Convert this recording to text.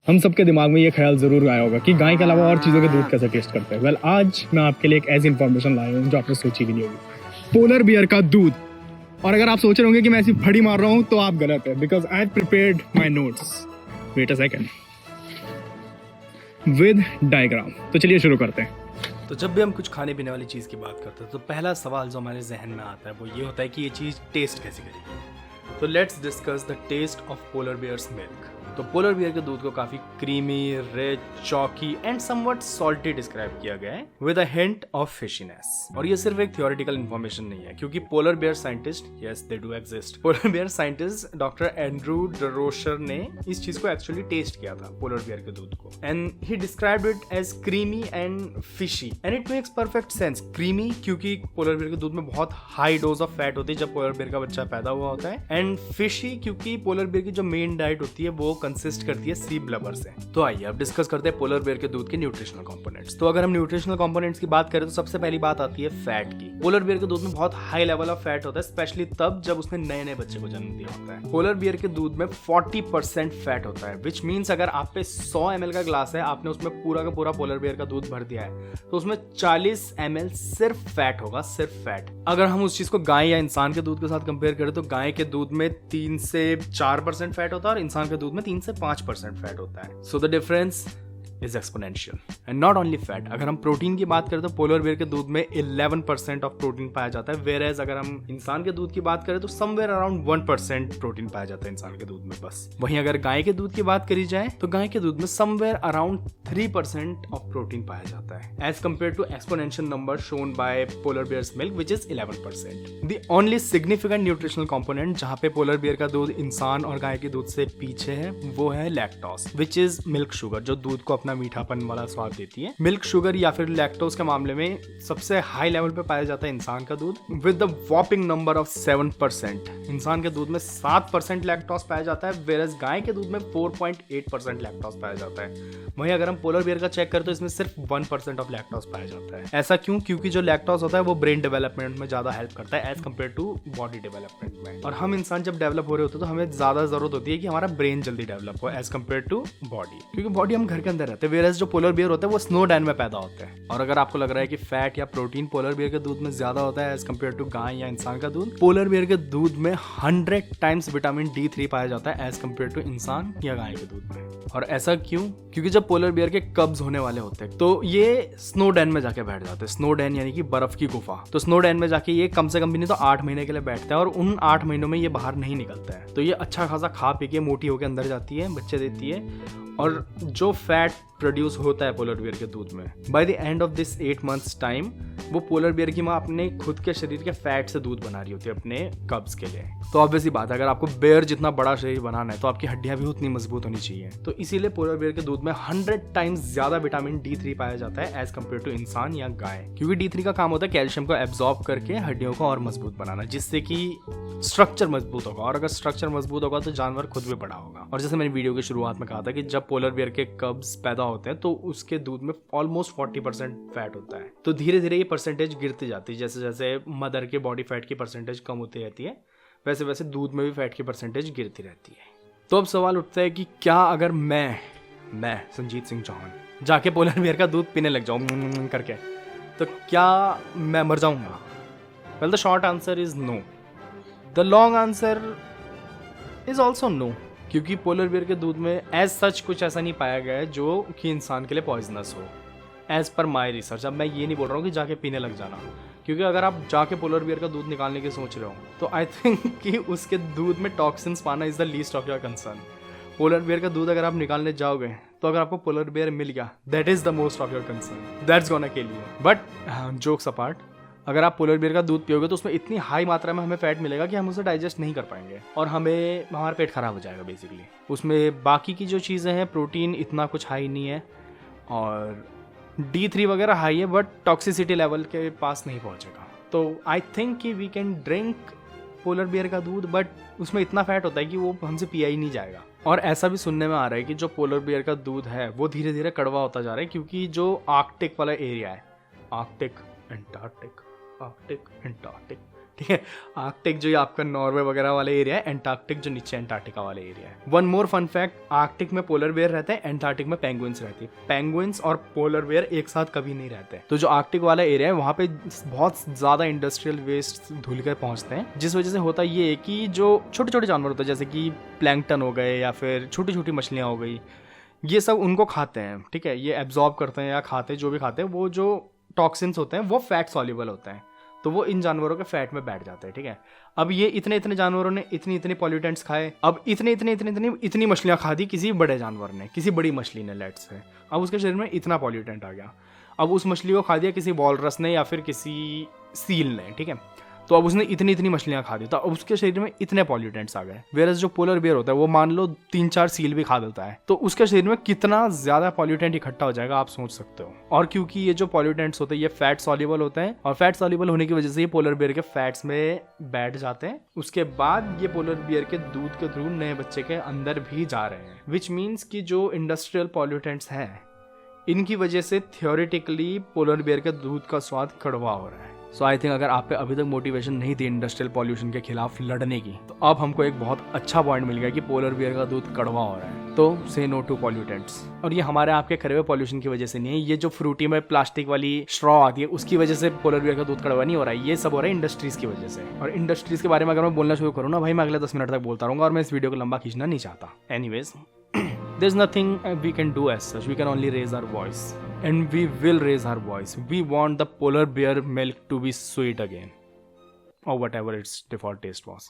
हम सबके दिमाग में ये ख्याल जरूर आया होगा कि गाय के अलावा और चीज़ों के दूध कैसे टेस्ट करते हैं। वेल, आज मैं आपके लिए एक ऐसी इन्फॉर्मेशन लाया हूँ जो आपने सोची भी नहीं होगी। पोलर बियर का दूध। और अगर आप सोच रहे होंगे कि मैं ऐसी फड़ी मार रहा हूँ तो आप गलत है, because I have prepared my notes. Wait a second, with diagram. तो चलिए शुरू करते हैं। तो जब भी हम कुछ खाने पीने वाली चीज़ की बात करते हैं तो पहला सवाल जो हमारे जहन में आता है वो ये होता है कि ये चीज़ टेस्ट कैसी करेगी। तो let's discuss the test of polar bear's milk. तो पोलर बियर के दूध को काफ़ी creamy, rich, chalky and somewhat salty describe किया गया है with a hint of fishiness. और ये सिर्फ एक थियोरेटिकल इन्फॉर्मेशन नहीं है, क्योंकि polar bear scientist, yes they do exist, polar bear scientist doctor Andrew Derocher ने इस चीज को एक्चुअली टेस्ट किया था, पोलर बियर के दूध को, and he described it as creamy and fishy and it makes perfect sense. Creamy क्योंकि पोलर बियर के दूध में बहुत हाई डोज ऑफ फैट होती है जब पोलर बियर का बच्चा पैदा हुआ होता है, एंड फिशी क्योंकि पोलर बियर की जो मेन डाइट होती है वो कंसिस्ट करती है सी ब्लबर से। तो आइए अब डिस्कस करते हैं पोलर बियर के दूध के न्यूट्रिशनल कंपोनेंट्स। तो अगर हम न्यूट्रिशनल कंपोनेंट्स की बात करें तो सबसे पहली बात आती है फैट की। पोलर बियर के दूध में बहुत हाई लेवल ऑफ फैट होता है, स्पेशली तब जब उसने नए नए बच्चे को जन्म दिया होता है। पोलर बियर के दूध में 40% फैट होता है, विच मीन्स अगर आप पे 100 ml का ग्लास है, आपने उसमें पूरा का पूरा पोलर बियर का दूध भर दिया है तो उसमें 40 ml सिर्फ फैट होगा, सिर्फ फैट। अगर हम उस चीज को गाय या इंसान के दूध के साथ कंपेयर करें तो गाय के दूध में 3 से 4% फैट होता है और इंसान के दूध में 3 से 5% फैट होता है। So the difference is exponential and not only fat। अगर हम प्रोटीन की बात करें तो पोलर बियर के दूध में 11% ऑफ प्रोटीन पाया जाता है, whereas अगर हम इंसान के दूध की बात करें तो somewhere around 1% प्रोटीन पाया जाता है इंसान के दूध में बस। वहीं अगर गाय के दूध की बात करी जाए तो गाय के दूध में somewhere around 3% ऑफ प्रोटीन पाया जाता है as compared to exponential number shown by polar bear's milk which is 11%। The only significant nutritional component जहाँ पे पोलर बियर का दूध इंसान और गाय के दूध से पीछे है वो है lactose which is milk sugar, जो दूध को मीठापन वाला स्वाद देती है। मिल्क शुगर या फिर लैक्टोज के मामले में सबसे हाई लेवल पे पाया जाता है इंसान का दूध विद द वॉपिंग नंबर ऑफ 7%। इंसान के दूध में 7% लैक्टोज पाया जाता है, वेरस गाय के दूध में 4.8% लैक्टोज पाया जाता है। वहीं अगर हम पोलर बियर का चेक करें तो इसमें सिर्फ 1% ऑफ लैक्टोज पाया जाता है। ऐसा क्यों? क्योंकि जो लैक्टोज होता है वो ब्रेन डेवलपमेंट में ज्यादा हेल्प करता है as compare to body development में। और हम इंसान जब डेवलप हो रहे होते हैं तो हमें ज्यादा जरूरत होती है कि हमारा ब्रेन जल्दी डेवलप हो एज कम्पेयर टू बॉडी, क्योंकि बॉडी हम घर के अंदर रहते हैं, वेरस जो पोलर बियर होता है वो स्नो डैन में पैदा होते हैं। और अगर आपको लग रहा है कि फैट या प्रोटीन पोलर बियर के दूध में ज्यादा होता है एज कम्पेयर टू गाय या इंसान का दूध, पोलर बियर के दूध में 100 टाइम्स विटामिन D3 पाया जाता है एज कम्पेयर टू इंसान या गाय के दूध में। और ऐसा क्यों? क्योंकि जब पोलर बियर के कब्ज होने वाले होते हैं तो ये स्नो डैन में जाके बैठ जाते हैं। स्नो डैन यानी कि बर्फ की गुफा। तो स्नो डैन में जाके ये कम से कम भी नहीं तो 8 महीने के लिए बैठता है और उन 8 महीनों में ये बाहर नहीं निकलता है। तो ये अच्छा खासा खा पी के मोटी होकर अंदर जाती है, बच्चे देती है, और जो फैट प्रोड्यूस होता है पोलर बियर के दूध में, by the end of this 8 months time वो पोलर बियर की माँ अपने खुद के शरीर के फैट से दूध बना रही होती है अपने कब्ज के लिए। तो ऑब्वियसली बात है, अगर आपको बियर जितना बड़ा शरीर बनाना है तो आपकी हड्डियां भी उतनी मजबूत होनी चाहिए। तो इसीलिए पोलर बियर के दूध में 100 टाइम्स ज्यादा विटामिन D3 पाया जाता है एज कम्पेयर टू इंसान या गाय, क्योंकि D3 का काम होता है कैल्शियम को एब्जॉर्ब करके हड्डियों को और मजबूत बनाना, जिससे कि स्ट्रक्चर मजबूत होगा। और अगर स्ट्रक्चर मजबूत होगा तो जानवर खुद भी बड़ा होगा। और जैसे मैंने वीडियो की शुरुआत में कहा था कि जब पोलर बियर के कब्स पैदा होते हैं तो उसके दूध में ऑलमोस्ट 40% फैट होता है। तो धीरे धीरे ये परसेंटेज गिरती जाती है, जैसे जैसे मदर के बॉडी फैट की परसेंटेज कम होती रहती है वैसे वैसे दूध में भी फैट की परसेंटेज गिरती रहती है। तो अब सवाल उठता है कि क्या अगर मैं संजीत सिंह चौहान जाके पोलर बियर का दूध पीने लग जाऊं करके, तो क्या मैं मर जाऊंगा? Well the short answer is no. The long answer is also no, क्योंकि पोलर बियर के दूध में एज सच कुछ ऐसा नहीं पाया गया है जो कि इंसान के लिए पॉइजनस हो एज पर माई रिसर्च। अब मैं ये नहीं बोल रहा हूँ कि जाके पीने लग जाना, क्योंकि अगर आप जाके पोलर बियर का दूध निकालने की सोच रहे हो तो आई थिंक कि उसके दूध में टॉक्सिन्स पाना is the least of your concern. Polar bear का दूध अगर आप निकालने जाओगे तो अगर आपको पोलर बियर मिल गया, that is the most of your concern, that's gonna kill you. But jokes apart, अगर आप पोलर बियर का दूध पियोगे तो उसमें इतनी हाई मात्रा में हमें फैट मिलेगा कि हम उसे डाइजेस्ट नहीं कर पाएंगे और हमारा पेट खराब हो जाएगा बेसिकली। उसमें बाकी की जो चीज़ें हैं, प्रोटीन इतना कुछ हाई नहीं है और D3 वगैरह हाई है, बट टॉक्सिसिटी लेवल के पास नहीं पहुंचेगा। तो आई थिंक कि we can drink polar bear का दूध, बट उसमें इतना फैट होता है कि वो हमसे पिया ही नहीं जाएगा। और ऐसा भी सुनने में आ रहा है कि जो पोलर बियर का दूध है वो धीरे धीरे कड़वा होता जा रहा है, क्योंकि जो आर्कटिक वाला एरिया है, आर्कटिक एंटार्कटिक ठीक है। आर्कटिक जो ये आपका नॉर्वे वगैरह वाला एरिया है, एंटार्क्टिक जो नीचे एंटार्क्टिका वाला एरिया है। One more fun fact, Arctic में पोलर बेयर रहते हैं, एंटार्क्टिक में पेंगुइन्स रहती है। पेंगुइन्स और पोलर बेयर एक साथ कभी नहीं रहते। तो जो आर्कटिक वाला एरिया है वहाँ पे बहुत ज़्यादा इंडस्ट्रियल वेस्ट धुल कर पहुँचते हैं, जिस वजह से होता ये है कि जो छोटे छोटे जानवर होते हैं जैसे कि प्लैंकटन हो गए या फिर छोटी छोटी मछलियाँ हो गई, ये सब उनको खाते हैं। ठीक है, ये एब्जॉर्ब करते हैं या खाते हैं, जो भी खाते हैं, वो जो टॉक्सिन्स होते हैं वो फैट सॉल्युबल होते हैं, तो वो इन जानवरों के फैट में बैठ जाते हैं। ठीक है, अब ये इतने इतने जानवरों ने इतनी इतनी पॉल्यूटेंट्स खाए, अब इतनी मछलियां खा दी किसी बड़े जानवर ने, किसी बड़ी मछली ने, लेट्स से, अब उसके शरीर में इतना पॉल्यूटेंट आ गया। अब उस मछली को खा दिया किसी वॉलरस ने या फिर किसी सील ने। ठीक है, तो अब उसने इतनी इतनी मछलियां खा दी, तो अब उसके शरीर में इतने पॉल्यूटेंट्स आ गए। वेरस जो पोलर बियर होता है वो मान लो 3-4 सील भी खा देता है, तो उसके शरीर में कितना ज्यादा पॉल्यूटेंट इकट्ठा हो जाएगा आप सोच सकते हो। और क्योंकि ये जो पॉल्यूटेंट्स होते हैं ये फैट सॉल्युबल होते हैं, और फैट सॉल्युबल होने की वजह से ये पोलर बियर के फैट्स में बैठ जाते हैं। उसके बाद ये पोलर बियर के दूध के थ्रू नए बच्चे के अंदर भी जा रहे हैं, विच मीन्स कि जो इंडस्ट्रियल पॉल्यूटेंट्स हैं इनकी वजह से थियोरेटिकली पोलर बियर के दूध का स्वाद कड़वा हो रहा है। सो आई थिंक अगर आप पे अभी तक मोटिवेशन नहीं थी इंडस्ट्रियल पॉल्यूशन के खिलाफ लड़ने की, तो अब हमको एक बहुत अच्छा पॉइंट मिल गया कि पोलर बियर का दूध कड़वा हो रहा है, तो से नो टू पॉल्यूटेंट्स। और ये हमारे आपके करे हुए पॉल्यूशन की वजह से नहीं है, ये जो फ्रूटी में प्लास्टिक वाली स्ट्रॉ आती है उसकी वजह से पोलर बियर का दूध कड़वा नहीं हो रहा है, ये सब हो रहा है इंडस्ट्रीज की वजह से। और इंडस्ट्रीज के बारे में अगर मैं बोलना शुरू करूँ ना भाई, मैं अगले 10 मिनट तक बोलता रहूँगा और मैं इस वीडियो को लंबा खींचना नहीं चाहता। Anyways, there's nothing we can do as such. We can only raise our voice, and we will raise our voice. We want the polar bear milk to be sweet again, or whatever its default taste was.